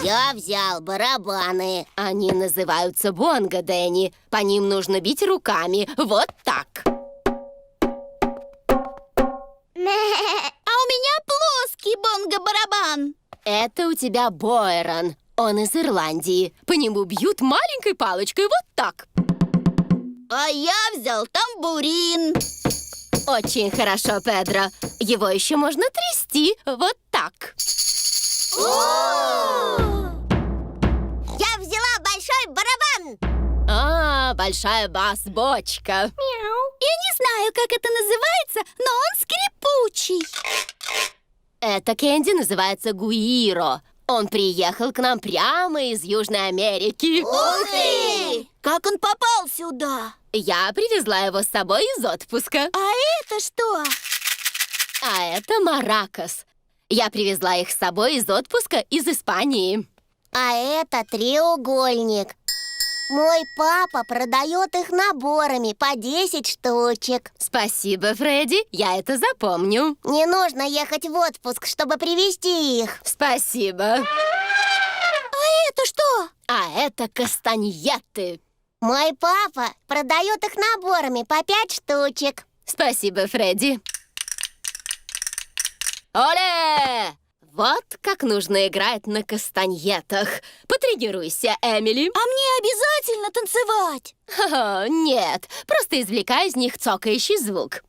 Я взял барабаны. Они называются бонго, Дэнни. По ним нужно бить руками. Вот так. А у меня плоский бонго-барабан. Это у тебя Бойрон. Он из Ирландии. По нему бьют маленькой палочкой вот так. А я взял тамбурин. Очень хорошо, Педро. Его еще можно трясти вот так. Я взяла большой барабан. Большая бас-бочка. Я не знаю, как это называется, но он скрипучий. Это Кэнди называется гуиро. Он приехал к нам прямо из Южной Америки. Ух ты! Как он попал сюда? Я привезла его с собой из отпуска. А это что? А это маракас. Я привезла их с собой из отпуска из Испании. А это треугольник. Мой папа продает их наборами по 10 штучек. Спасибо, Фредди, я это запомню. Не нужно ехать в отпуск, чтобы привезти их. Спасибо. А это что? А это кастаньеты. Мой папа продает их наборами по 5 штучек. Спасибо, Фредди. Оле! Вот как нужно играть на кастаньетах. Потренируйся, Эмили. А мне обязательно танцевать? Ха-ха, нет, просто извлекай из них цокающий звук.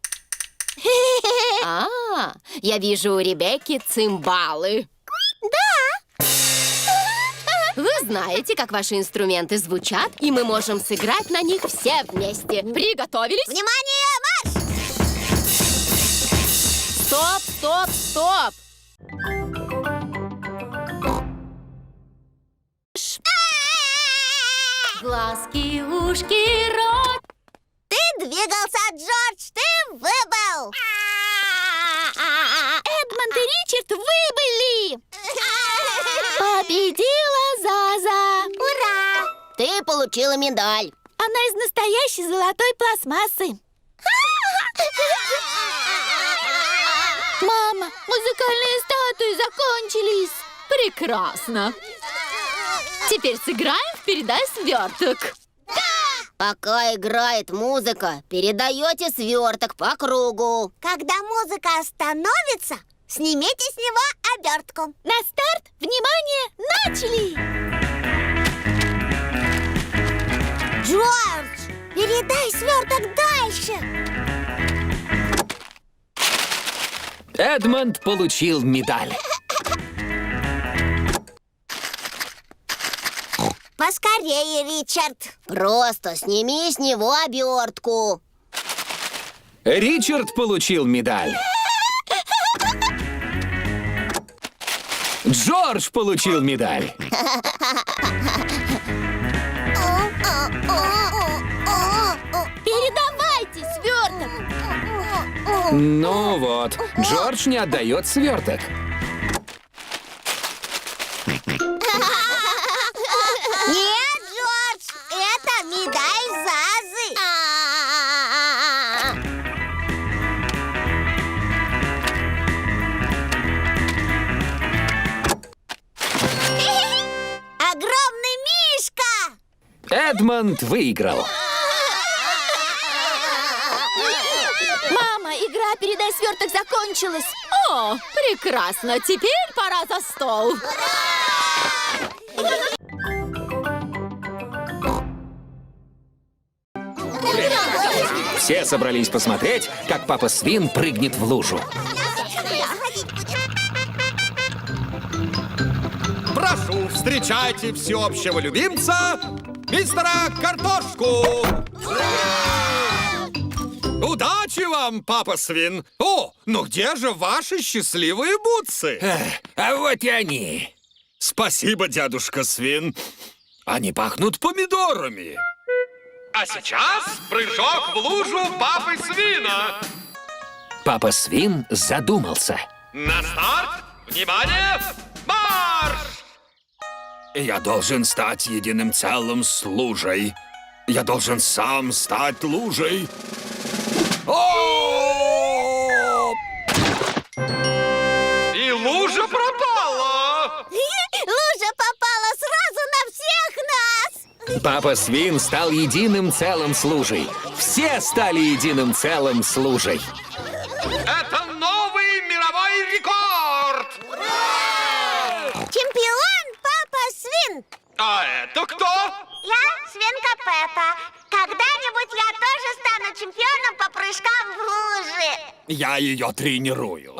Я вижу у Ребекки цимбалы. Да! Вы знаете, как ваши инструменты звучат, и мы можем сыграть на них все вместе. Приготовились? Внимание, марш! Стоп, стоп, стоп! Глазки, ушки, рот. Ты двигался, Джордж, ты выбыл! Эдмонд и Ричард выбыли! Победила Заза! Ура! Ты получила медаль. Она из настоящей золотой пластмассы. Мама, музыкальные статуи закончились. Прекрасно. Теперь сыграем в «Передай сверток». Пока играет музыка, передаете сверток по кругу. Когда музыка остановится, снимите с него обертку. На старт, внимание, начали! Джордж, передай сверток дальше. Эдмонд получил медаль. Поскорее, Ричард. Просто сними с него обертку. Ричард получил медаль. Джордж получил медаль. Передавайте сверток! Ну вот, Джордж не отдает сверток. Нет, Джордж, это медаль Зазы. Огромный мишка! Эдмонд выиграл. Мама, игра «Передай сверток» закончилась. О, прекрасно. Теперь пора за стол. Все собрались посмотреть, как папа Свин прыгнет в лужу. Прошу, встречайте всеобщего любимца, мистера Картошку! Удачи вам, папа Свин! О, ну где же ваши счастливые бутсы? А вот и они. Спасибо, дядушка Свин. Они пахнут помидорами. А сейчас прыжок в лужу папы Свина. Папа Свин задумался. На старт! Внимание! Марш! Я должен стать единым целым с лужей. Я должен сам стать лужей. О! И лужа пропала! Лужа попала! Папа Свин стал единым целым с лужей. Все стали единым целым с лужей. Это новый мировой рекорд! Чемпион Папа Свин! А это кто? Я свинка Пеппа. Когда-нибудь я тоже стану чемпионом по прыжкам в луже. Я ее тренирую.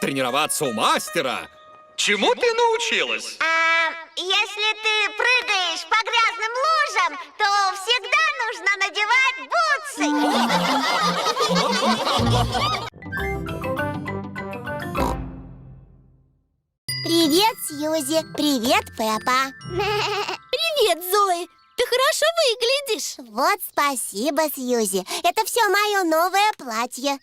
Тренироваться у мастера? Чему ты научилась? Если ты прыгаешь по грязным лужам, то всегда нужно надевать бутсы. Привет, Сьюзи. Привет, Пеппа. Привет, Зои. Ты хорошо выглядишь. Вот спасибо, Сьюзи. Это все мое новое платье.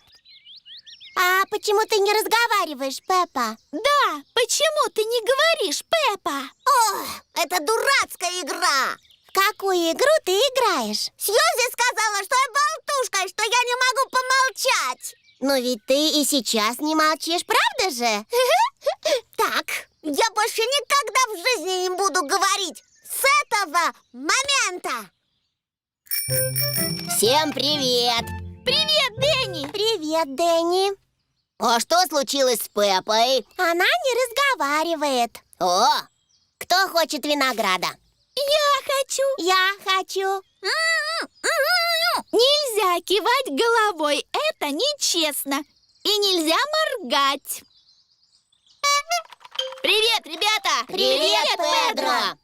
А почему ты не разговариваешь, Пеппа? Да, почему ты не говоришь, Пеппа? О, это дурацкая игра. В какую игру ты играешь? Сьюзи сказала, что я болтушка, и что я не могу помолчать. Но ведь ты и сейчас не молчишь, правда же? Так, я больше никогда в жизни не буду говорить. С этого момента. Всем привет. Привет, Дэнни. Привет, Дэнни. А что случилось с Пеппой? Она не разговаривает. О, кто хочет винограда? Я хочу. Я хочу. Нельзя кивать головой, это нечестно. И нельзя моргать. Привет, ребята! Привет, Педро!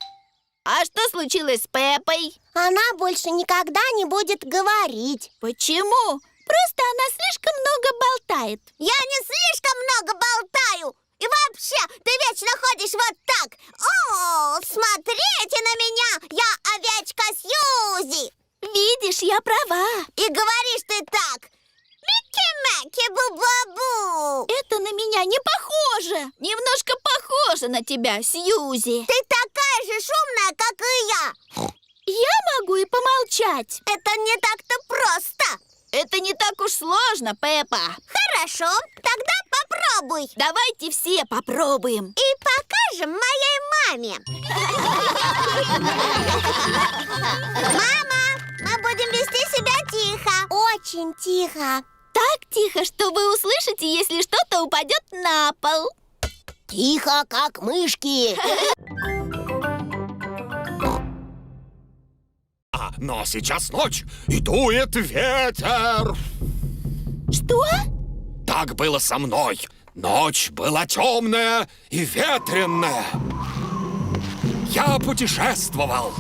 А что случилось с Пеппой? Она больше никогда не будет говорить. Почему? Просто она слишком много болтает. Я не слишком много болтаю. И вообще, ты вечно ходишь вот так. О, смотрите на меня, я овечка Сьюзи. Видишь, я права. И говоришь ты так. Микки-маки, бу-бу-бу. Это на меня не похоже. Немножко похоже на тебя, Сьюзи. Ты такая же шумная, как и я. Я могу и помолчать. Это не так-то просто. Это не так уж сложно, Пеппа. Хорошо, тогда попробуй. Давайте все попробуем. И покажем моей маме. Мама, мы будем вести себя тихо. Очень тихо. Так тихо, что вы услышите, если что-то упадет на пол. Тихо, как мышки. Но сейчас ночь, и дует ветер. Что? Так было со мной. Ночь была темная и ветреная. Я путешествовал.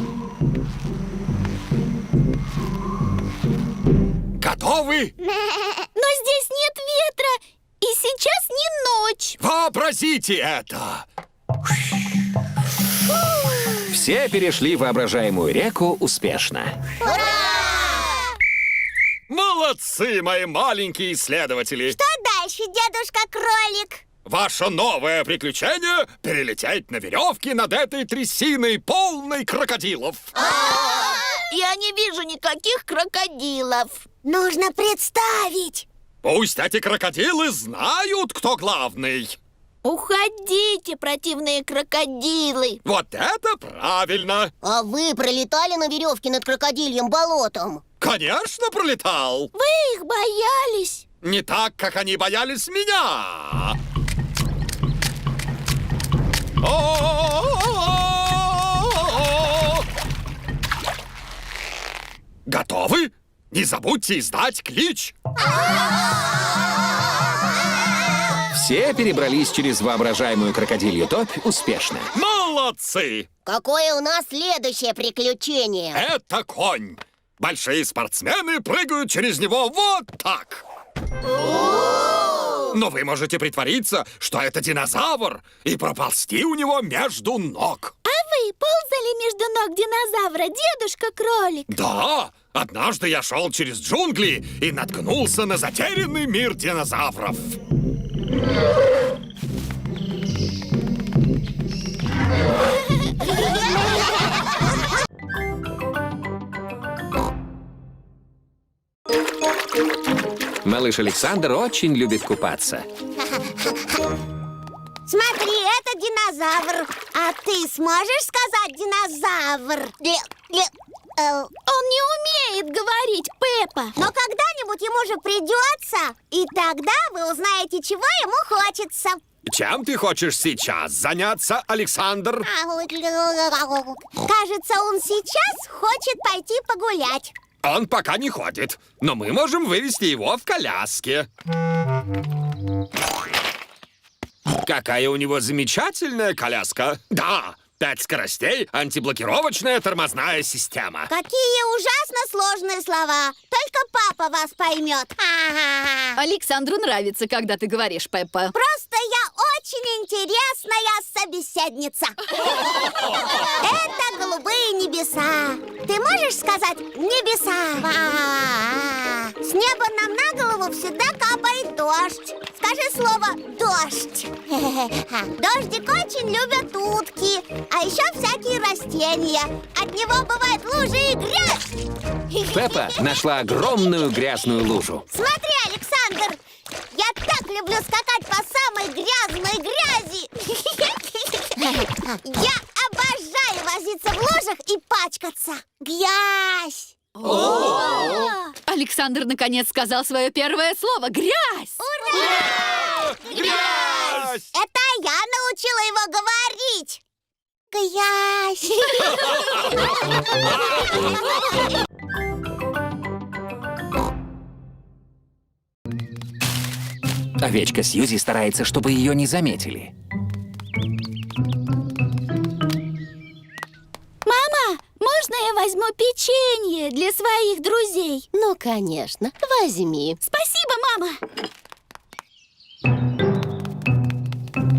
Готовы? Но здесь нет ветра, и сейчас не ночь. Вообразите это! Все перешли воображаемую реку успешно. Молодцы, мои маленькие исследователи! Что дальше, дедушка-кролик? Ваше новое приключение — перелететь на веревке над этой трясиной, полной крокодилов. Я не вижу никаких крокодилов. Нужно представить. Пусть эти крокодилы знают, кто главный. Уходите, противные крокодилы. Вот это правильно! А вы пролетали на веревке над крокодильем болотом? Конечно, пролетал! Вы их боялись. Не так, как они боялись меня! О-о-о-о-о-о! Готовы? Не забудьте издать клич! Все перебрались через воображаемую крокодилью топь успешно. Молодцы! Какое у нас следующее приключение? Это конь! Большие спортсмены прыгают через него вот так! Но вы можете притвориться, что это динозавр, и проползти у него между ног. А вы ползали между ног динозавра, дедушка-кролик? Да, однажды я шел через джунгли и наткнулся на затерянный мир динозавров. Малыш Александр очень любит купаться. Смотри, это динозавр. А ты сможешь сказать динозавр? Он не умеет говорить, Пеппа. Но когда-нибудь ему же придется. И тогда вы узнаете, чего ему хочется. Чем ты хочешь сейчас заняться, Александр? Кажется, он сейчас хочет пойти погулять. Он пока не ходит, но мы можем вывести его в коляске. Какая у него замечательная коляска. Да, 5 скоростей, антиблокировочная тормозная система. Какие ужасно сложные слова. Только папа вас поймет. Александру нравится, когда ты говоришь, Пеппа. Просто я очень интересная собеседница. Это голубые небеса. Ты можешь сказать «небеса»? С неба нам на голову всегда капает дождь. Скажи слово «дождь». Дождик очень любят утки, а еще всякие растения. От него бывают лужи и грязь. Пеппа нашла огромную грязную лужу. Смотри, Александр, я так люблю скакать по самой грязной грязи. Я обожаю возиться в лужах и пачкаться. Грязь! Александр наконец сказал свое первое слово. Грязь! Ура! Грязь! Это я научила его говорить. Грязь! Овечка Сьюзи старается, чтобы ее не заметили. Мама, можно я возьму печенье для своих друзей? Ну, конечно. Возьми. Спасибо, мама.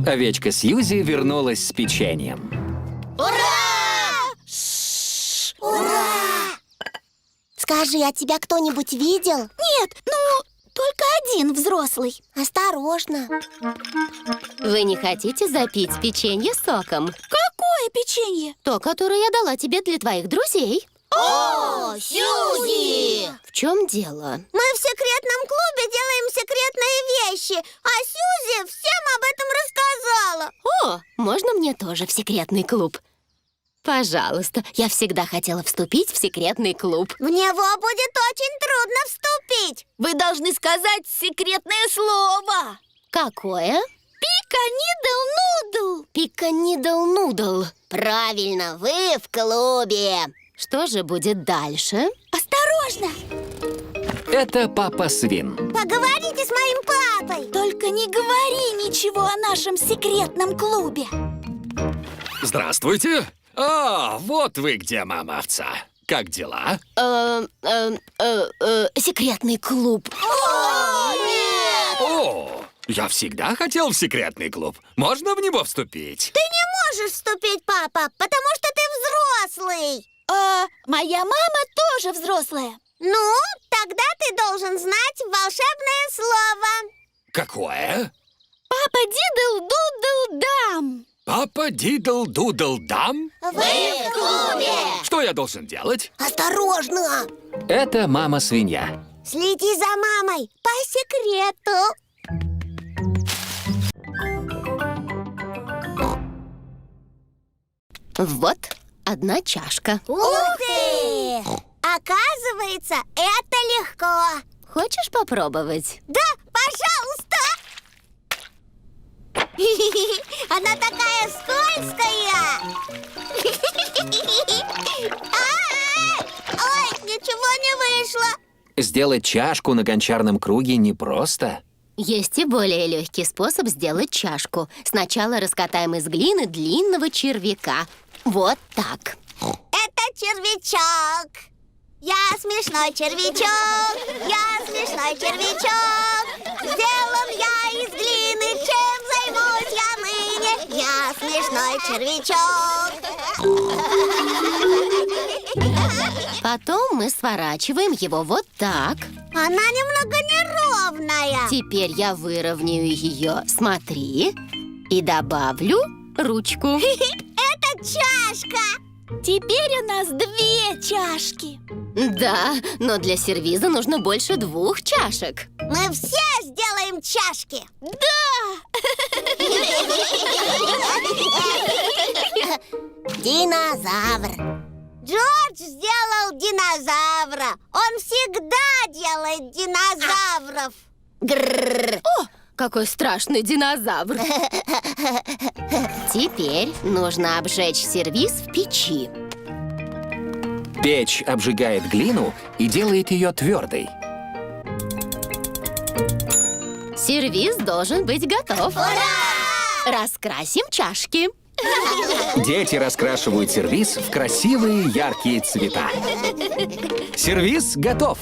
Овечка Сьюзи вернулась с печеньем. Ура! Ура! Скажи, а тебя кто-нибудь видел? Нет, только один взрослый. Осторожно. Вы не хотите запить печенье соком? Какое печенье? То, которое я дала тебе для твоих друзей. О, Сьюзи! В чем дело? Мы в секретном клубе делаем секретные вещи, а Сьюзи всем об этом рассказала. О, можно мне тоже в секретный клуб? Пожалуйста, я всегда хотела вступить в секретный клуб. В него будет очень трудно вступить. Вы должны сказать секретное слово. Какое? Пика-нидл-нудл. Пика-нидл-нудл. Правильно, вы в клубе. Что же будет дальше? Осторожно. Это папа Свин. Поговорите с моим папой. Только не говори ничего о нашем секретном клубе. Здравствуйте. Вот вы где, мама-овца. Как дела? Секретный клуб. О, нет! О, я всегда хотел в секретный клуб. Можно в него вступить? Ты не можешь вступить, папа, потому что ты взрослый. Моя мама тоже взрослая. Ну, тогда ты должен знать волшебное слово. Какое? Папа Дидл-Дудл-Дам. Папа Дидл-Дудл-Дам? Вы в клубе. Что я должен делать? Осторожно. Это мама-свинья. Следи за мамой по секрету. Вот одна чашка. Ух ты! Оказывается, это легко. Хочешь попробовать? Да, пожалуйста. Она такая скользкая. Ой, ничего не вышло. Сделать чашку на гончарном круге непросто. Есть и более легкий способ сделать чашку. Сначала раскатаем из глины длинного червяка. Вот так. Это червячок. Я смешной червячок. Я смешной червячок. Сделан я из глины. Чем займусь я ныне? Я смешной червячок. Потом мы сворачиваем его вот так. Она немного неровная. Теперь я выровняю ее. Смотри. И добавлю ручку. Это чашка. Теперь у нас 2 чашки. Да, но для сервиза нужно больше 2 чашек. Мы все сделаем чашки. Да! Динозавр. Джордж сделал динозавра. Он всегда делает динозавров. Грррр. О, какой страшный динозавр! Теперь нужно обжечь сервиз в печи. Печь обжигает глину и делает ее твердой. Сервиз должен быть готов. Раскрасим чашки. Дети раскрашивают сервиз в красивые яркие цвета. Сервиз готов.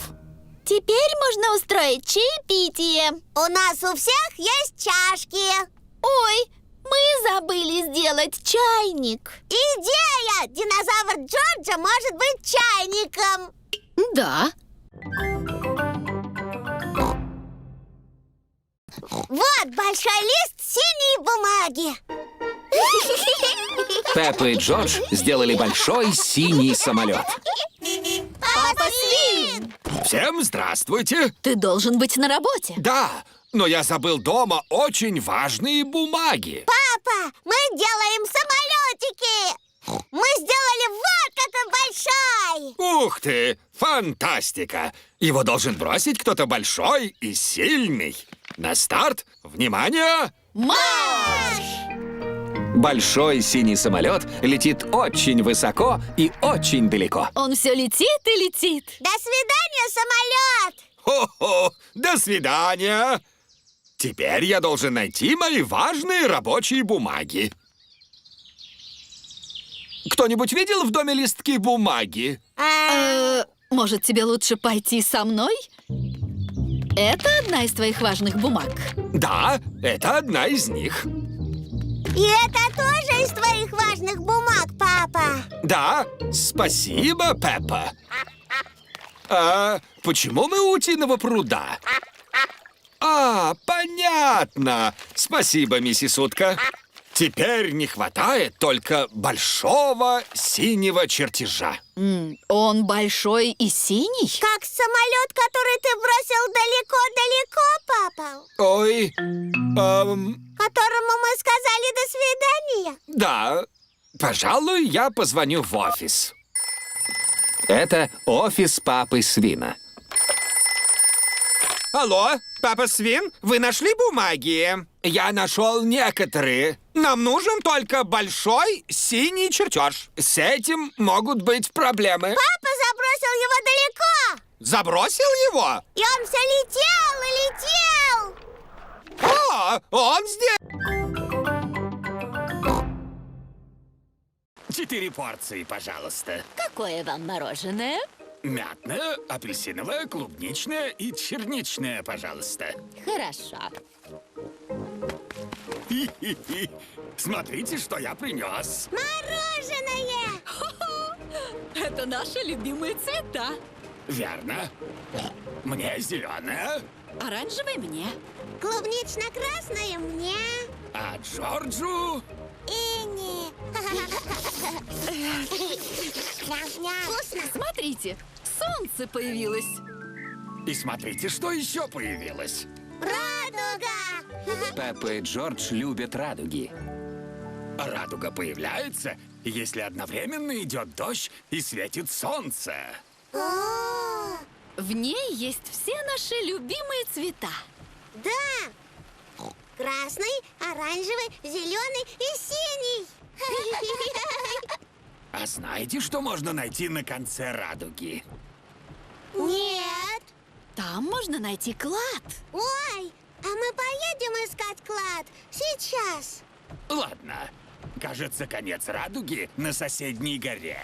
Теперь можно устроить чаепитие. У нас у всех есть чашки. Ой, мы забыли сделать чайник. Идея! Динозавр Джорджа может быть чайником. Да. Вот большой лист синей бумаги. Пеппа и Джордж сделали большой синий самолет. Папа Свин! Всем здравствуйте. Ты должен быть на работе. Да, но я забыл дома очень важные бумаги. Папа, мы делаем самолетики. Мы сделали вот какой большой. Ух ты, фантастика! Его должен бросить кто-то большой и сильный. На старт, внимание! Большой синий самолет летит очень высоко и очень далеко. Он все летит и летит. До свидания, самолет. Хо-хо, до свидания! Теперь я должен найти мои важные рабочие бумаги. Кто-нибудь видел в доме листки бумаги? Может, тебе лучше пойти со мной? Это одна из твоих важных бумаг. Да, это одна из них. И это тоже из твоих важных бумаг, папа. Да, спасибо, Пеппа. А почему мы у утиного пруда? А, понятно. Спасибо, миссис Утка. Теперь не хватает только большого синего чертежа. Он большой и синий? Как самолет, который ты бросил далеко-далеко, папа. Ой, Которому мы сказали до свидания. да, пожалуй, я позвоню в офис. Это офис папы Свина. Алло, папа Свин, вы нашли бумаги? Я нашел некоторые. Нам нужен только большой синий чертеж. С этим могут быть проблемы. Папа забросил его далеко. Забросил его? И он все летел и летел. О, он здесь. 4 порции, пожалуйста. Какое вам мороженое? Мятное, апельсиновое, клубничное и черничное, пожалуйста. Хорошо. Хи-хи-хи. Смотрите, что я принес. Мороженое. Это наши любимые цвета. Верно. Мне зеленое, Оранжевый мне. Клубнично-красное мне. а Джорджу... Инни. Вкусно. Смотрите, солнце появилось. И смотрите, что еще появилось. Радуга. Пеппа и Джордж любят радуги. Радуга появляется, если одновременно идет дождь и светит солнце. О, В ней есть все наши любимые цвета. да. Красный, оранжевый, зеленый и синий. А знаете, что можно найти на конце радуги? Нет. Там можно найти клад. Ой, а мы поедем искать клад сейчас. Ладно. Кажется, конец радуги на соседней горе.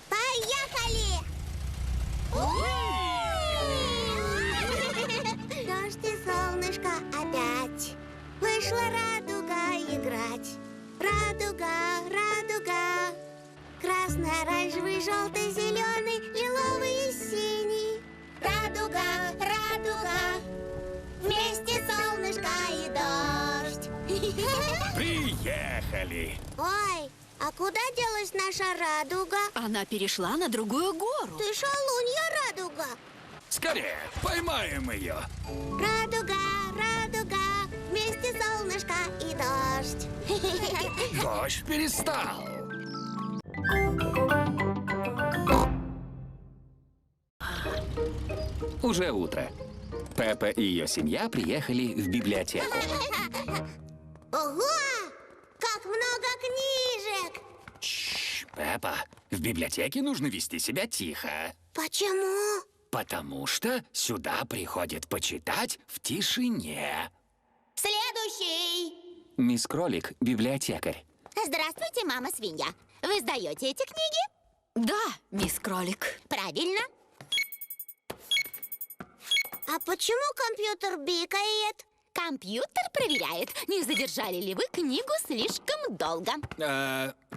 Поехали! Дождь и солнышко опять. Вышла радуга играть. Радуга, радуга. Красный, оранжевый, желтый, зеленый, лиловый и синий. Радуга, радуга. Вместе солнышко и дождь. Приехали! Ой, а куда делась наша радуга? Она перешла на другую гору. Ты шалунья, радуга. Скорее, поймаем ее. Радуга, радуга, вместе солнышко и дождь. Дождь перестал. Уже утро. Пеппа и ее семья приехали в библиотеку. Ого! Как много книжек! Шш, Пеппа, в библиотеке нужно вести себя тихо. Почему? Потому что сюда приходят почитать в тишине. Следующий! Мисс Кролик — библиотекарь. Здравствуйте, мама свинья. Вы сдаете эти книги? Да, мисс Кролик. Правильно. А почему компьютер бикает? Компьютер проверяет, не задержали ли вы книгу слишком долго.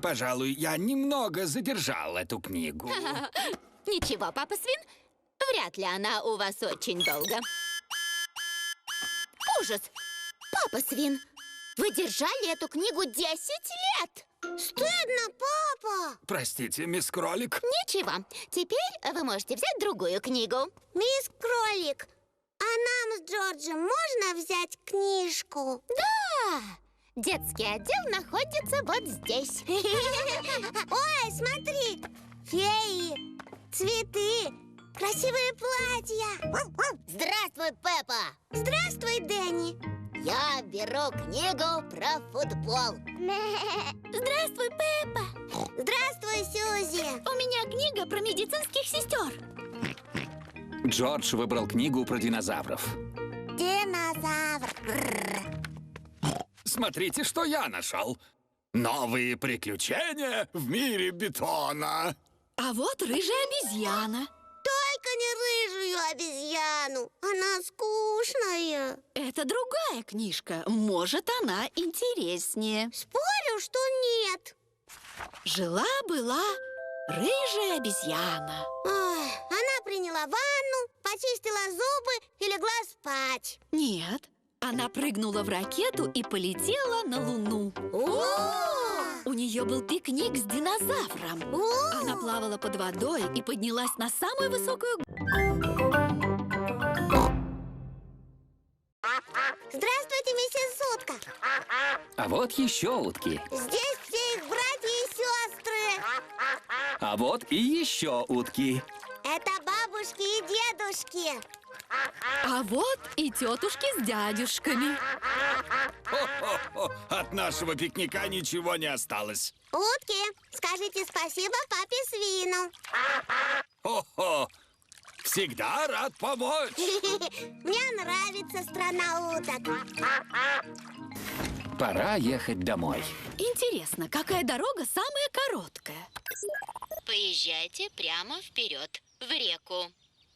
Пожалуй, я немного задержал эту книгу. Ничего, папа свин, вряд ли она у вас очень долго. Ужас! Папа свин, вы держали эту книгу 10 лет! Стыдно, папа! Простите, мисс Кролик. Ничего, теперь вы можете взять другую книгу. Мисс Кролик, а нам с Джорджем можно взять книжку? Да! Детский отдел находится вот здесь. Ой, смотри! Феи, цветы, красивые платья. Здравствуй, Пеппа! Здравствуй, Дэнни! Я беру книгу про футбол. Здравствуй, Пеппа! Здравствуй, Сьюзи! У меня книга про медицинских сестер. Джордж выбрал книгу про динозавров. Динозавр. Смотрите, что я нашел. Новые приключения в мире бетона. А вот рыжая обезьяна. Только не рыжую обезьяну. Она скучная. Это другая книжка. Может, она интереснее. Спорю, что нет. Жила-была рыжая обезьяна. Ой, она приняла ванну, почистила зубы и легла спать. Нет, она прыгнула в ракету и полетела на Луну. У нее был пикник с динозавром. Она плавала под водой и поднялась на самую высокую... Здравствуйте, миссис Утка. А вот еще утки. Здесь все их братья и сестры. А вот и еще утки. Это бабушки и дедушки. А вот и тетушки с дядюшками. Хо-хо-хо. От нашего пикника ничего не осталось. Утки, скажите спасибо папе свину. Хо-хо. Всегда рад помочь. Мне нравится страна уток. Пора ехать домой. Интересно, какая дорога самая короткая? Поезжайте прямо вперед, в реку.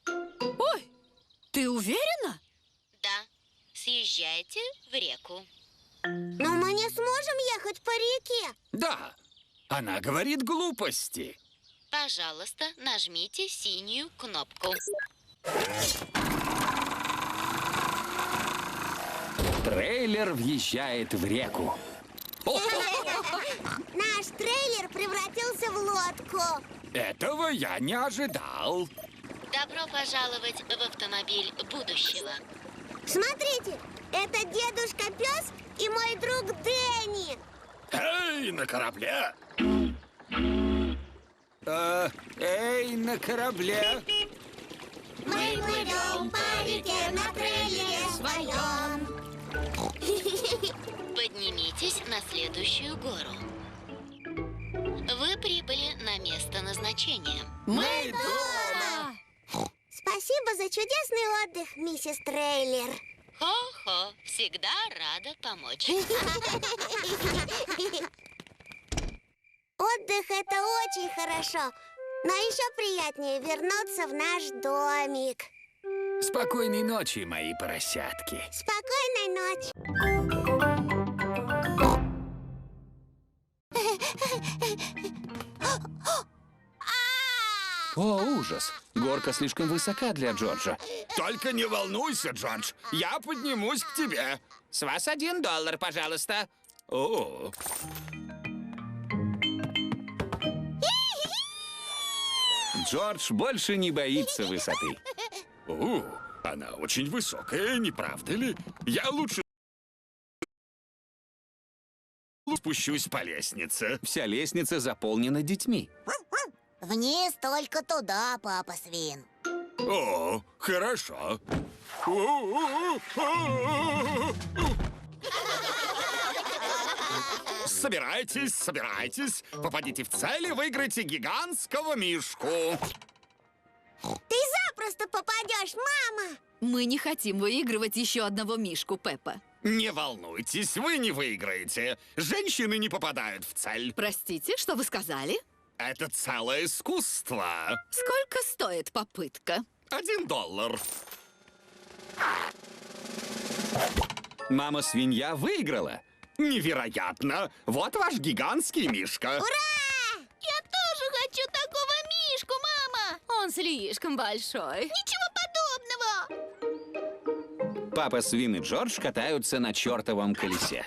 Ой, ты уверена? Да, съезжайте в реку. Но мы не сможем ехать по реке. Да, она говорит глупости. Пожалуйста, нажмите синюю кнопку. Трейлер въезжает в реку. Наш трейлер превратился в лодку. Этого я не ожидал. Добро пожаловать в автомобиль будущего. Смотрите, это дедушка Пес и мой друг Дэнни. Эй, на корабле! Эй, на корабле! Мы плывем по реке на трейлере своем. Поднимитесь на следующую гору. Вы прибыли на место назначения. Мы дома! Спасибо за чудесный отдых, миссис Трейлер. Хо-хо, всегда рада помочь. Отдых — это очень хорошо, но еще приятнее вернуться в наш домик. Спокойной ночи, мои поросятки. Спокойной ночи. О, ужас! Горка слишком высока для Джорджа. Только не волнуйся, Джордж. Я поднимусь к тебе. С вас $1, пожалуйста. О, Джордж больше не боится высоты. она очень высокая, не правда ли? Я лучше спущусь по лестнице. Вся лестница заполнена детьми. Вниз только туда, папа свин. О, хорошо. Собирайтесь, собирайтесь. Попадите в цель и выиграйте гигантского мишку. Ты запросто попадешь, мама! Мы не хотим выигрывать еще одного мишку, Пеппа. Не волнуйтесь, вы не выиграете. Женщины не попадают в цель. Простите, что вы сказали? Это целое искусство. Сколько стоит попытка? $1. Мама-свинья выиграла. Невероятно! Вот ваш гигантский мишка. Ура! Я тоже хочу такого мишку, мама! Он слишком большой. Ничего подобного! Папа Свин и Джордж катаются на чертовом колесе.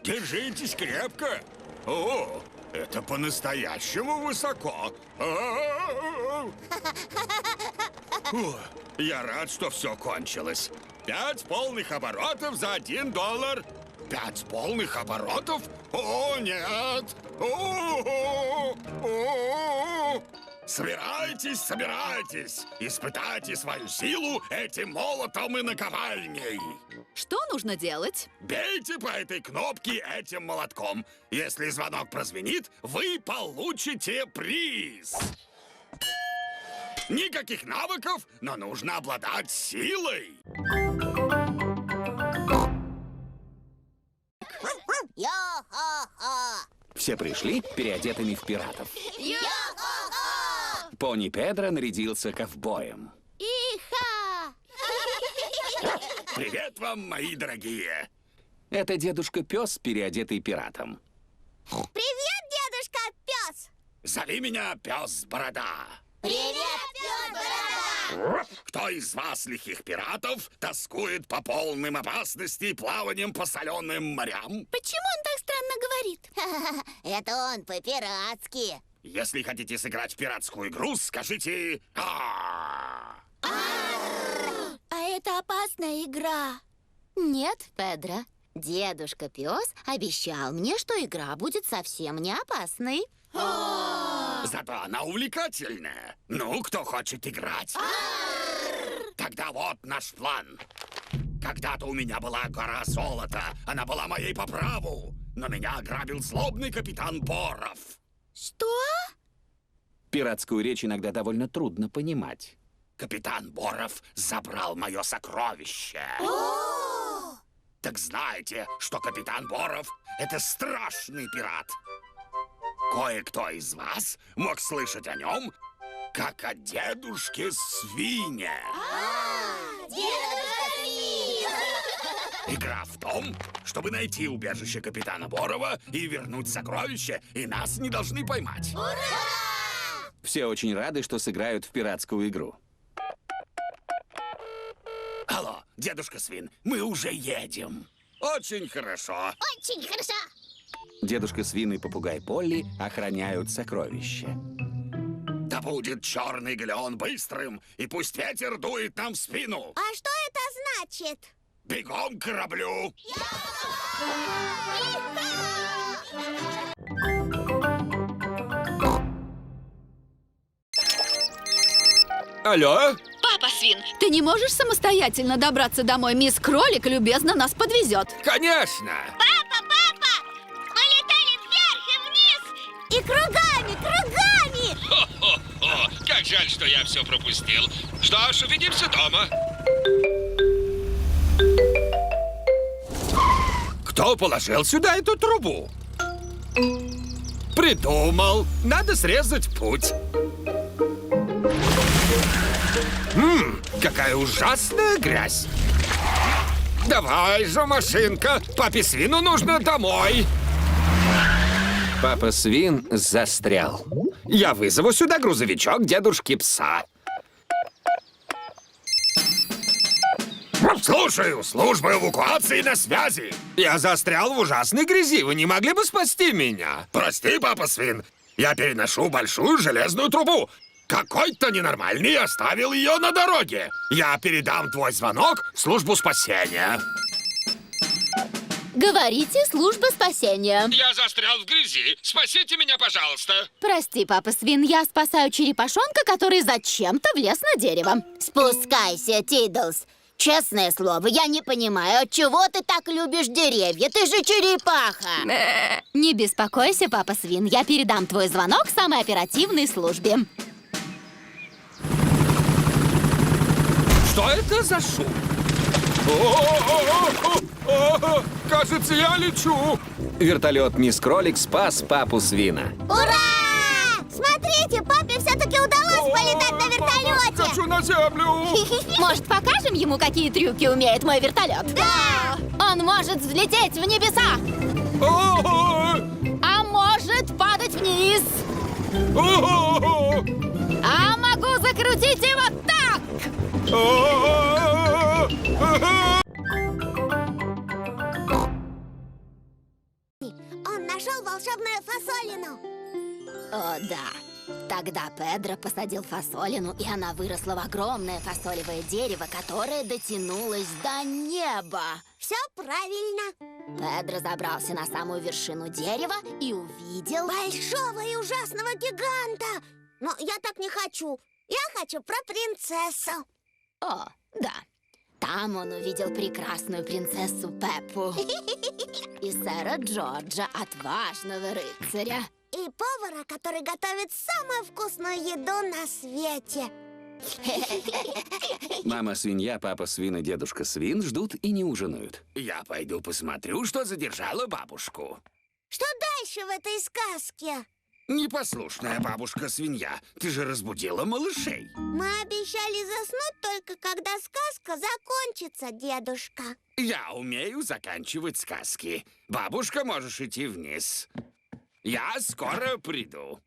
Держитесь крепко. О, это по-настоящему высоко. О, я рад, что все кончилось. 5 полных оборотов за $1. 5 полных оборотов? О, нет! О! Собирайтесь, собирайтесь! Испытайте свою силу этим молотом и наковальней! Что нужно делать? Бейте по этой кнопке этим молотком. Если звонок прозвенит, вы получите приз. Никаких навыков, но нужно обладать силой. Йо-хо-хо! Все пришли переодетыми в пиратов. Йо-хо-хо! Пони Педро нарядился ковбоем. Иха! Привет вам, мои дорогие. Это дедушка-пес, переодетый пиратом. Привет, дедушка пес! Зови меня Пес Борода. Привет, пес Борода! Кто из вас, лихих пиратов, тоскует по полным опасностей плаванием по соленым морям? Почему он так странно говорит? Это он по-пиратски. Если хотите сыграть в пиратскую игру, скажите «А». А это опасная игра. Нет, Педро. Дедушка-пес обещал мне, что игра будет совсем не опасной. Зато она увлекательная. Ну, кто хочет играть? Тогда вот наш план. Когда-то у меня была гора золота. Она была моей по праву. Но меня ограбил злобный капитан Боров. Что? Пиратскую речь иногда довольно трудно понимать. Капитан Боров забрал мое сокровище. Так знаете, что капитан Боров — это страшный пират. Кое-кто из вас мог слышать о нем, как о дедушке Свине. Дедушка Свин! Игра в том, чтобы найти убежище капитана Борова и вернуть сокровище, и нас не должны поймать. Все очень рады, что сыграют в пиратскую игру. Алло, дедушка Свин, мы уже едем. Очень хорошо. Очень хорошо. Дедушка Свин и попугай Полли охраняют сокровища. Да будет черный галеон быстрым, и пусть ветер дует нам в спину. А что это значит? Бегом к кораблю. Алло? Папа Свин, ты не можешь самостоятельно добраться домой? Мисс Кролик любезно нас подвезет. Конечно. Мы летали вверх и вниз! И кругами, кругами! О, как жаль, что я все пропустил. Что ж, увидимся дома. Кто положил сюда эту трубу? Придумал. Надо срезать путь. Какая ужасная грязь. Давай же, машинка. Папе Свину нужно домой. Папа Свин застрял. Я вызову сюда грузовичок дедушки Пса. Слушаю, служба эвакуации на связи. Я застрял в ужасной грязи. Вы не могли бы спасти меня? Прости, папа Свин. Я переношу большую железную трубу. Какой-то ненормальный оставил ее на дороге. Я передам твой звонок в службу спасения. Говорите, служба спасения. Я застрял в грязи. Спасите меня, пожалуйста. Прости, папа свин, я спасаю черепашонка, который зачем-то влез на дерево. Спускайся, Тидлс. Честное слово, я не понимаю, отчего ты так любишь деревья? Ты же черепаха. Не беспокойся, папа свин, я передам твой звонок самой оперативной службе. Что это за шум? Кажется, я лечу. Вертолет Мисс Кролик спас папу свина. Ура! Смотрите, папе все-таки удалось полетать на вертолете. Хочу на землю. Может, покажем ему, какие трюки умеет мой вертолет? Да! Он может взлететь в небеса, а может падать вниз. А могу закрутить его так! Он нашел волшебную фасолину. О, да. Тогда Педро посадил фасолину, и она выросла в огромное фасолевое дерево, которое дотянулось до неба. Все правильно. Педро забрался на самую вершину дерева и увидел... Большого и ужасного гиганта. Но я так не хочу. Я хочу про принцессу. О, да. Там он увидел прекрасную принцессу Пеппу и сэра Джорджа, отважного рыцаря. И повара, который готовит самую вкусную еду на свете. Мама свинья, папа свин и дедушка свин ждут и не ужинают. Я пойду посмотрю, что задержало бабушку. Что дальше в этой сказке? Непослушная бабушка-свинья, ты же разбудила малышей. Мы обещали заснуть только когда сказка закончится, дедушка. Я умею заканчивать сказки. Бабушка, можешь идти вниз. Я скоро приду.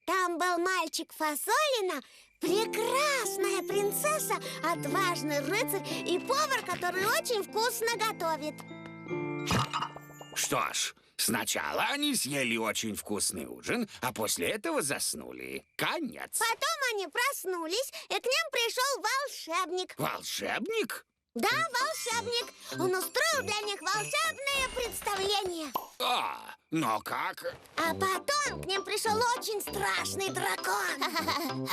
Там был мальчик Фасолина, прекрасная принцесса, отважный рыцарь и повар, который очень вкусно готовит. Что ж, сначала они съели очень вкусный ужин, а после этого заснули. Конец. Потом они проснулись, и к ним пришел волшебник. Волшебник? Да, волшебник. Он устроил для них волшебное представление. Но как? А потом к ним пришел очень страшный дракон.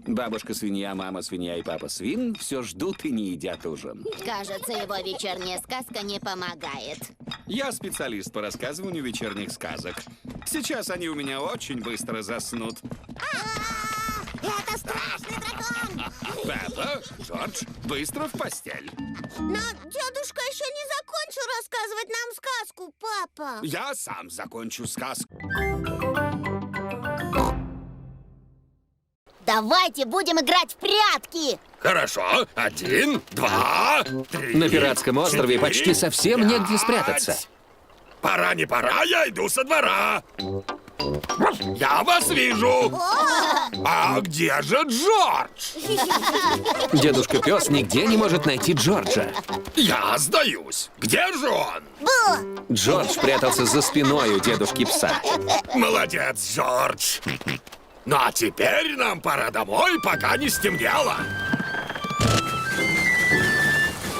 Бабушка свинья, мама свинья и папа свин все ждут и не едят ужин. Кажется, его вечерняя сказка не помогает. Я специалист по рассказыванию вечерних сказок. Сейчас они у меня очень быстро заснут. Это страшный дракон. Пеппа, Джордж, быстро в постель. Но дедушка еще не закончил рассказывать нам сказку, папа. Я сам закончу сказку. Давайте будем играть в прятки. Хорошо. 1, 2, 3. На пиратском острове 4, почти совсем 5. негде спрятаться. Пора не пора, я иду со двора. Я вас вижу. А где же Джордж? Дедушка пес нигде не может найти Джорджа. Я сдаюсь. Где же он? Джордж прятался за спиной у дедушки пса. Молодец, Джордж. Ну а теперь нам пора домой, пока не стемнело.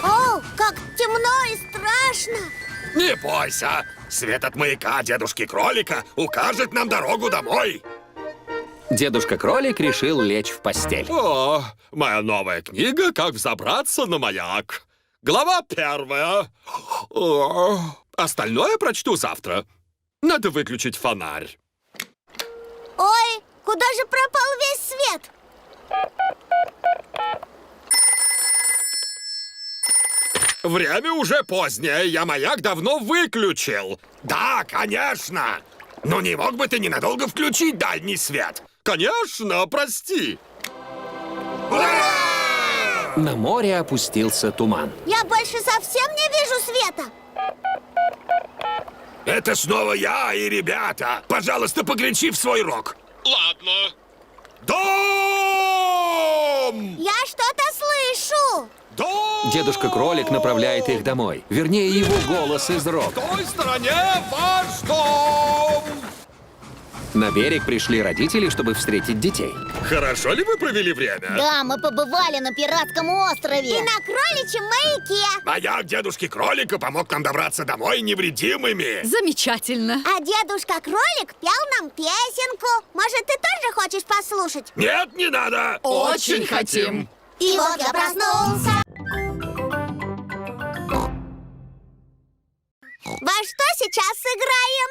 О, как темно и страшно. Не бойся. Свет от маяка дедушки Кролика укажет нам дорогу домой. Дедушка Кролик решил лечь в постель. О, моя новая книга «Как взобраться на маяк». Глава 1. Остальное прочту завтра. Надо выключить фонарь. Ой, куда же пропал весь свет? Время уже позднее, я маяк давно выключил. Да, конечно. Но не мог бы ты ненадолго включить дальний свет? Конечно, прости. На море опустился туман. Я больше совсем не вижу света. Это снова я и ребята. Пожалуйста, погречи в свой рог. Ладно. Дом! Я что-то слышу. Дом! Дедушка Кролик направляет их домой. Вернее, его голос из В рога. той стороне ваш дом! На берег пришли родители, чтобы встретить детей. Хорошо ли вы провели время? Да, мы побывали на пиратском острове. И на кроличьем маяке. Маяк дедушки Кролика помог нам добраться домой невредимыми. Замечательно. А дедушка-кролик пел нам песенку. Может, ты тоже хочешь послушать? Нет, не надо. Очень хотим. И вот я проснулся. Во что сейчас сыграем?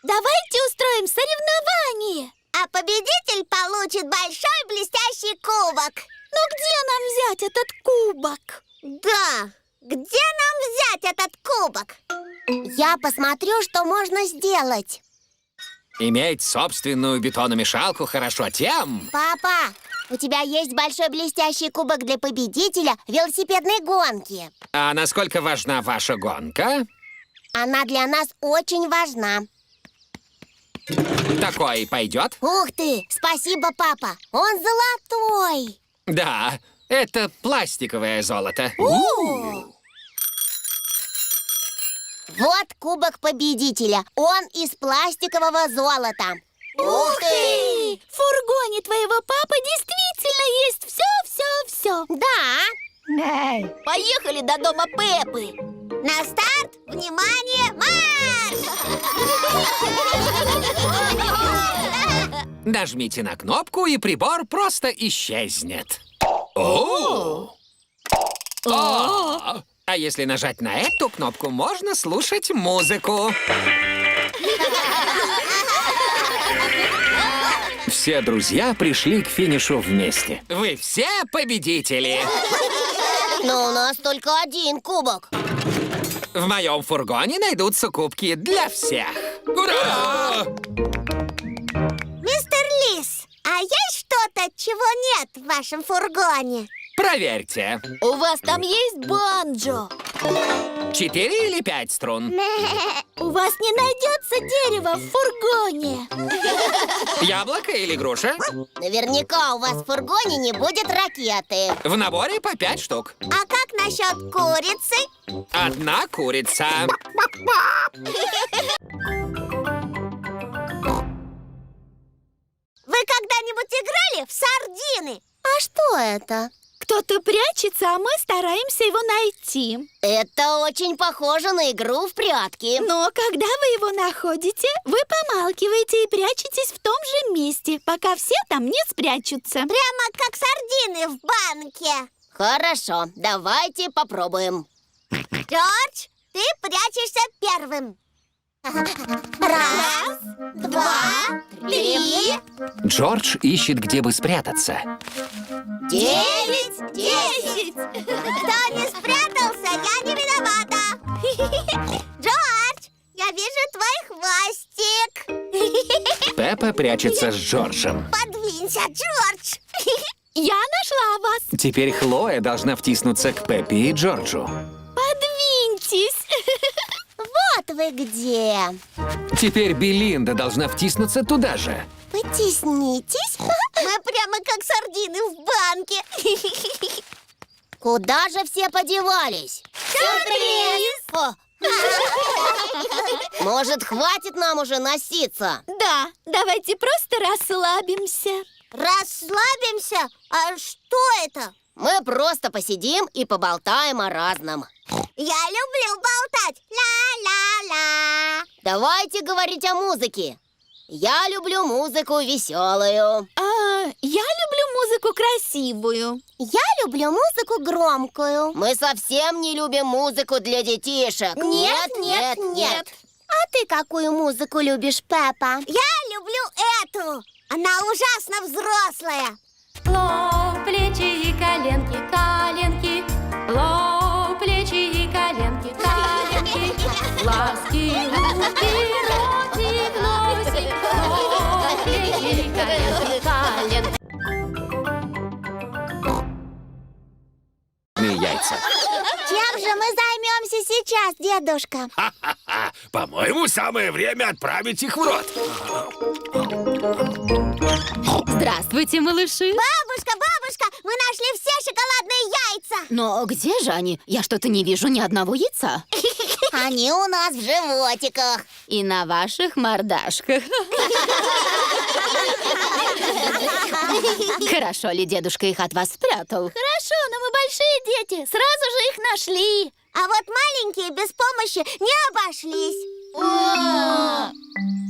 Давайте устроим соревнование. А победитель получит большой блестящий кубок. Но где нам взять этот кубок? Да, где нам взять этот кубок? Я посмотрю, что можно сделать. Иметь собственную бетономешалку хорошо тем... Папа, у тебя есть большой блестящий кубок для победителя велосипедной гонки. А насколько важна ваша гонка? Она для нас очень важна. Такой пойдет? Ух ты! Спасибо, папа! Он золотой! Да, это пластиковое золото. Вот кубок победителя. Он из пластикового золота. Ух ты! В фургоне твоего папы действительно есть все. Да! Поехали до дома Пеппы. На старт! Внимание! Марш! Нажмите на кнопку, и прибор просто исчезнет. О! А если нажать на эту кнопку, можно слушать музыку. Все друзья пришли к финишу вместе. Вы все победители. Но у нас только один кубок. В моем фургоне найдутся кубки для всех. Ура! Мистер Лис, а есть что-то, чего нет в вашем фургоне? Проверьте. У вас там есть банджо? 4 или 5 струн? У вас не найдется дерево в фургоне. Яблоко или груша? Наверняка у вас в фургоне не будет ракеты. В наборе по 5 штук. А как насчет курицы? 1 курица. Вы когда-нибудь играли в сардины? А что это? Кто-то прячется, а мы стараемся его найти. Это очень похоже на игру в прятки. Но когда вы его находите, вы помалкиваете и прячетесь в том же месте, пока все там не спрячутся. Прямо как сардины в банке. Хорошо, давайте попробуем. Джордж, ты прячешься первым. 1, 2, 3. Джордж ищет, где бы спрятаться. 9, 10. Кто не спрятался, я не виновата. Джордж, я вижу твой хвостик. Пеппа прячется с Джорджем. Подвинься, Джордж. Я нашла вас. Теперь Хлоя должна втиснуться к Пеппе и Джорджу. Подвиньтесь. Вот вы где. Теперь Белинда должна втиснуться туда же. Потеснитесь. Мы прямо как сардины в банке. Куда же все подевались? Сюрприз! Может, хватит нам уже носиться? Да, давайте просто расслабимся. Расслабимся? А что это? Мы просто посидим и поболтаем о разном. Я люблю болтать. Ла-ла-ла. Давайте говорить о музыке. Я люблю музыку веселую. Я люблю музыку красивую. Я люблю музыку громкую. Мы совсем не любим музыку для детишек. Нет. А ты какую музыку любишь, Пеппа? Я люблю эту. Она ужасно взрослая. Лоб, плечи и коленки, коленки. Лоб, плечи и коленки, коленки. Глазки, руки, ротик, носик. Лоб, плечи и коленки, коленки. Яйца. Чем же мы займемся сейчас, дедушка? Ха-ха-ха! По-моему, самое время отправить их в рот. Здравствуйте, малыши. Бабушка, мы нашли все шоколадные яйца. Но где же они? Я что-то не вижу ни одного яйца. Они у нас в животиках. И на ваших мордашках. Хорошо ли дедушка их от вас спрятал? Хорошо, но мы большие дети, сразу же их нашли. А вот маленькие без помощи не обошлись.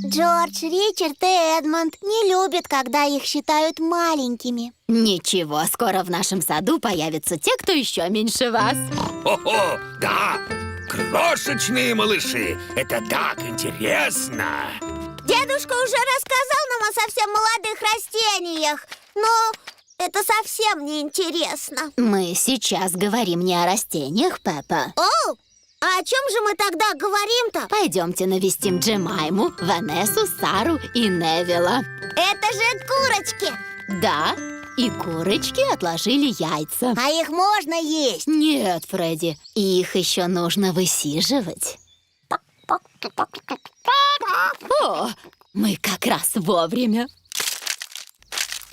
Джордж, Ричард и Эдмонд не любят, когда их считают маленькими. Ничего, скоро в нашем саду появятся те, кто еще меньше вас. О, да! Крошечные малыши! Это так интересно! Дедушка уже рассказал нам о совсем молодых растениях, но это совсем не интересно. Мы сейчас говорим не о растениях, Пеппа. О, а о чем же мы тогда говорим-то? Пойдемте навестим Джемайму, Ванессу, Сару и Невилла. Это же курочки. Да, и курочки отложили яйца. А их можно есть? Нет, Фредди, их еще нужно высиживать. О, мы как раз вовремя.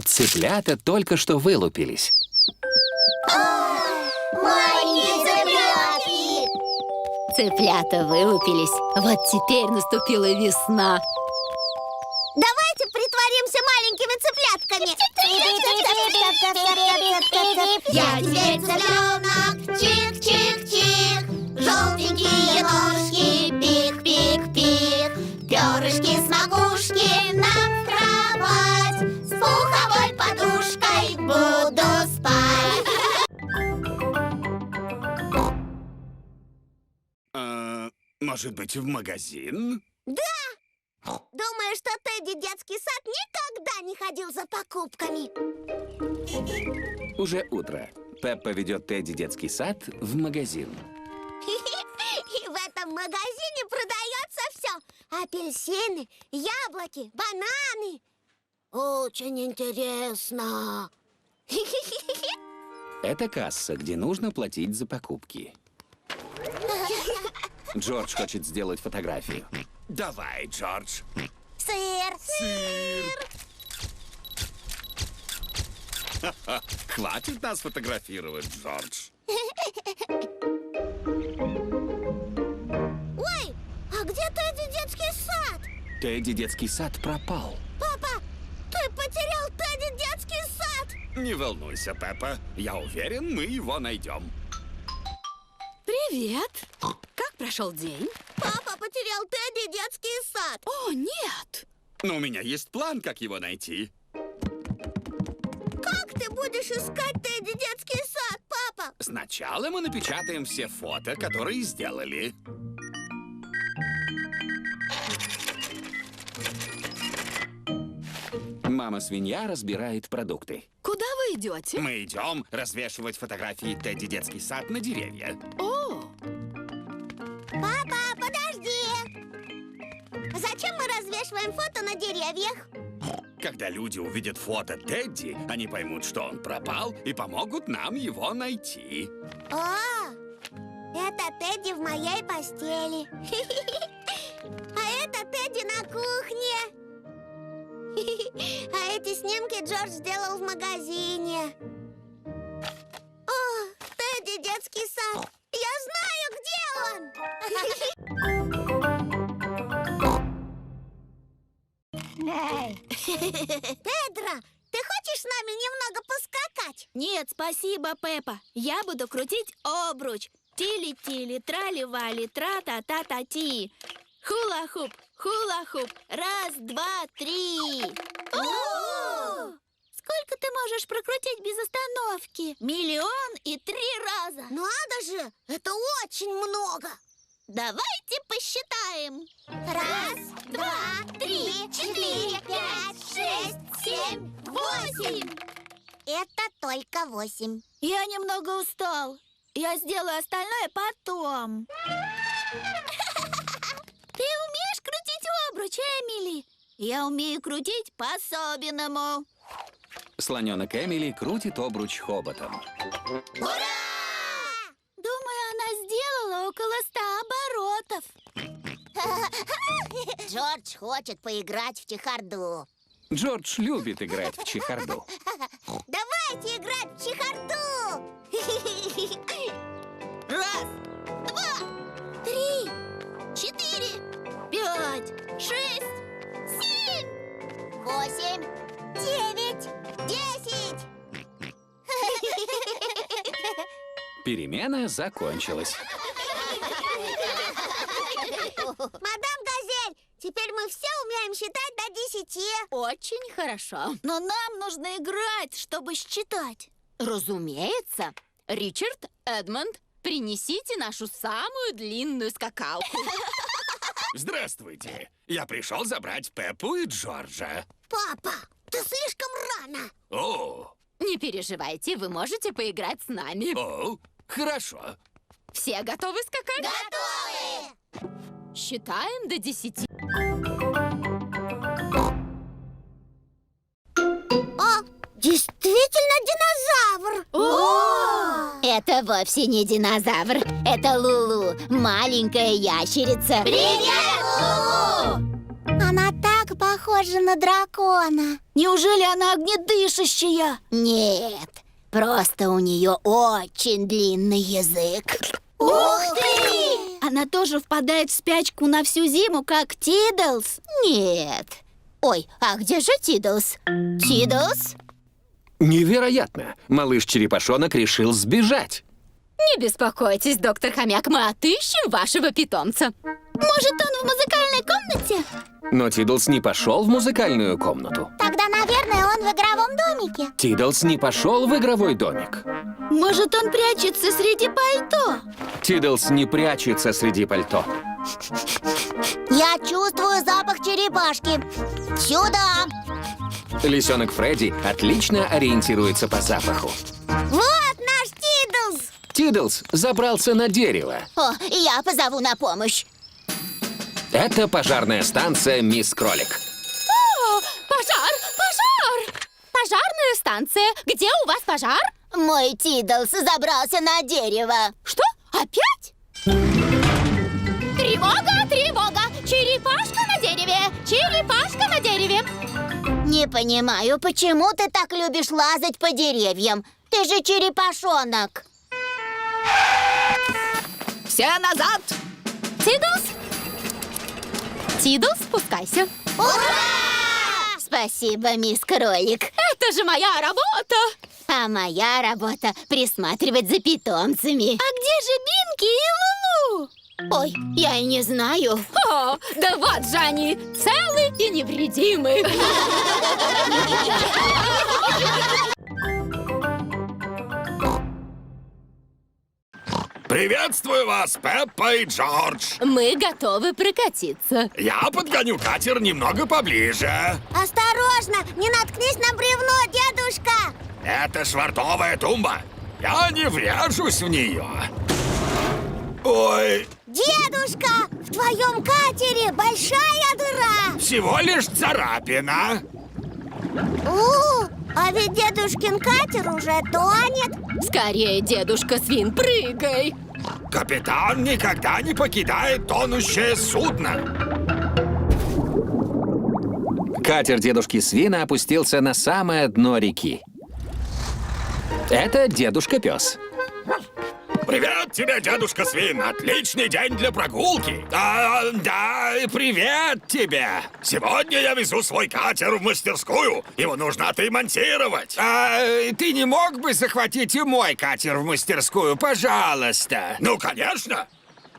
Цыплята только что вылупились. Маленькие цыплятки! Цыплята вылупились. Вот теперь наступила весна. Давайте притворимся маленькими цыплятками. Я теперь цыпленок, чик-чик-чик. Желтенькие ножки, пик-пик-пик. Перышки с макушки нам в кровать. С пуховой подушкой буду спать. Может быть, в магазин? Думаю, что Тедди детский сад никогда не ходил за покупками. Уже утро. Пеппа ведет Тедди детский сад в магазин. И в этом магазине продается все. Апельсины, яблоки, бананы. Очень интересно. Это касса, где нужно платить за покупки. Джордж хочет сделать фотографию. Давай, Джордж. Сыр. Хватит нас фотографировать, Джордж. Ой, а где Тедди детский сад? Тедди детский сад пропал. Папа, ты потерял Тедди детский сад. Не волнуйся, Пеппа. Я уверен, мы его найдем. Привет! Как прошел день? Папа потерял Тедди детский сад. О, нет! Но у меня есть план, как его найти. Как ты будешь искать Тедди детский сад, папа? Сначала мы напечатаем все фото, которые сделали. Мама-свинья разбирает продукты. Куда вы идете? Мы идем развешивать фотографии Тедди детский сад на деревья. О, Папа, подожди. Зачем мы развешиваем фото на деревьях? Когда люди увидят фото Тедди, они поймут, что он пропал, и помогут нам его найти. О, это Тедди в моей постели. А это Тедди на кухне. А эти снимки Джордж сделал в магазине. О, Тедди детский сад. Я знаю, где он. Педро, ты хочешь с нами немного поскакать? Нет, спасибо, Пеппа. Я буду крутить обруч. Тили-тили, трали-вали, тра-та-та-та-ти. Хула-хуп, хула-хуп. Раз, два, три. Сколько ты можешь прокрутить без остановки? 1,000,003 раза. Надо же, это очень много. Давайте посчитаем. Раз, два, три, 4, 5, 6, 7, 8. Это только 8. Я немного устал. Я сделаю остальное потом. Ты умеешь крутить обруч, Эмили? Я умею крутить по-особенному. Слоненок Эмили крутит обруч хоботом. Ура! Думаю, она сделала около 100 оборотов. Джордж хочет поиграть в чехарду. Джордж любит играть в чехарду. Давайте играть в чехарду! Раз, два, 3, 3, 4, 5, 6, 7, 8, 9, 10. Перемена закончилась. Мадам Газель, теперь мы все умеем считать до 10. Очень хорошо. Но нам нужно играть, чтобы считать. Разумеется. Ричард, Эдмонд, принесите нашу самую длинную скакалку. Здравствуйте. Я пришел забрать Пеппу и Джорджа. Папа, ты слишком рано. О, Не переживайте, вы можете поиграть с нами. хорошо. Все готовы скакать? Готовы! Считаем до 10. О, действительно динозавр! Это вовсе не динозавр. Это Лулу, маленькая ящерица. Привет, Лулу! Она так похожа на дракона. Неужели она огнедышащая? Нет, просто у нее очень длинный язык. Ух ты! Она тоже впадает в спячку на всю зиму, как Тидлс? Нет. Ой, а где же Тидлс? Тидлс? Невероятно! Малыш-черепашонок решил сбежать. Не беспокойтесь, доктор Хомяк, мы отыщем вашего питомца. Может, он в музыкальной комнате? Но Тидлс не пошел в музыкальную комнату. Тогда, наверное, он в игровом домике. Тидлс не пошел в игровой домик. Может, он прячется среди пальто? Тидлс не прячется среди пальто. Я чувствую запах черепашки. Сюда! Лисенок Фредди отлично ориентируется по запаху. Вот наш Тидлс! Тидлс забрался на дерево. О, я позову на помощь. Это пожарная станция «Мисс Кролик». О, пожар! Пожар! Пожарная станция. Где у вас пожар? Мой Тидлс забрался на дерево. Что? Опять? Тревога! Тревога! Черепашка на дереве! Черепашка на дереве! Не понимаю, почему ты так любишь лазать по деревьям? Ты же черепашонок. Все назад! Тидлс? Тидлс, спускайся. Ура! Спасибо, мисс Кролик. Это же моя работа. А моя работа — присматривать за питомцами. А где же Бинки и Лулу? Ой, я и не знаю. О, да вот же они, целы и невредимы. Приветствую вас, Пеппа и Джордж. Мы готовы прокатиться. Я подгоню катер немного поближе. Осторожно, не наткнись на бревно, дедушка! Это швартовая тумба. Я не врежусь в нее. Ой, Дедушка, в твоем катере большая дыра! всего лишь царапина. А ведь дедушкин катер уже тонет. Скорее, дедушка Свин, прыгай. Капитан никогда не покидает тонущее судно. Катер дедушки Свина опустился на самое дно реки. Это дедушка-пес. Привет тебе, дедушка Свин. Отличный день для прогулки. Да, и привет тебе. Сегодня я везу свой катер в мастерскую. Его нужно отремонтировать. Ты не мог бы захватить и мой катер в мастерскую, пожалуйста? Ну, конечно.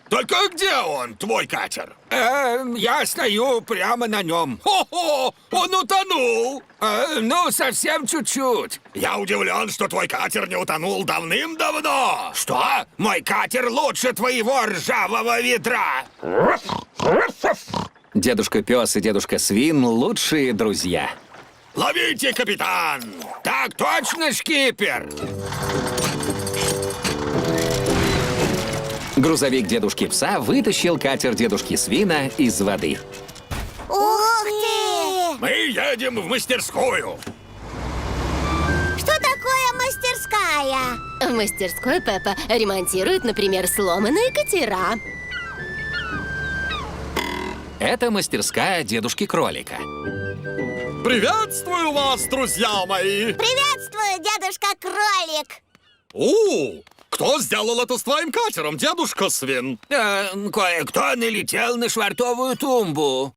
Только где он, твой катер? Я стою прямо на нем. Хо-хо, он утонул. Ну, совсем чуть-чуть. Я удивлен, что твой катер не утонул давным-давно. Что? Мой катер лучше твоего ржавого ведра. Дедушка-пес и дедушка Свин — лучшие друзья. Ловите, капитан. Так точно, шкипер. Грузовик дедушки-пса вытащил катер дедушки Свина из воды. Ух ты! Мы едем в мастерскую. Что такое мастерская? В мастерской Пеппа ремонтируют, например, сломанные катера. Это мастерская дедушки-кролика. Приветствую вас, друзья мои! Приветствую, дедушка Кролик! Кто сделал это с твоим катером, дедушка Свин? Кое-кто налетел на швартовую тумбу.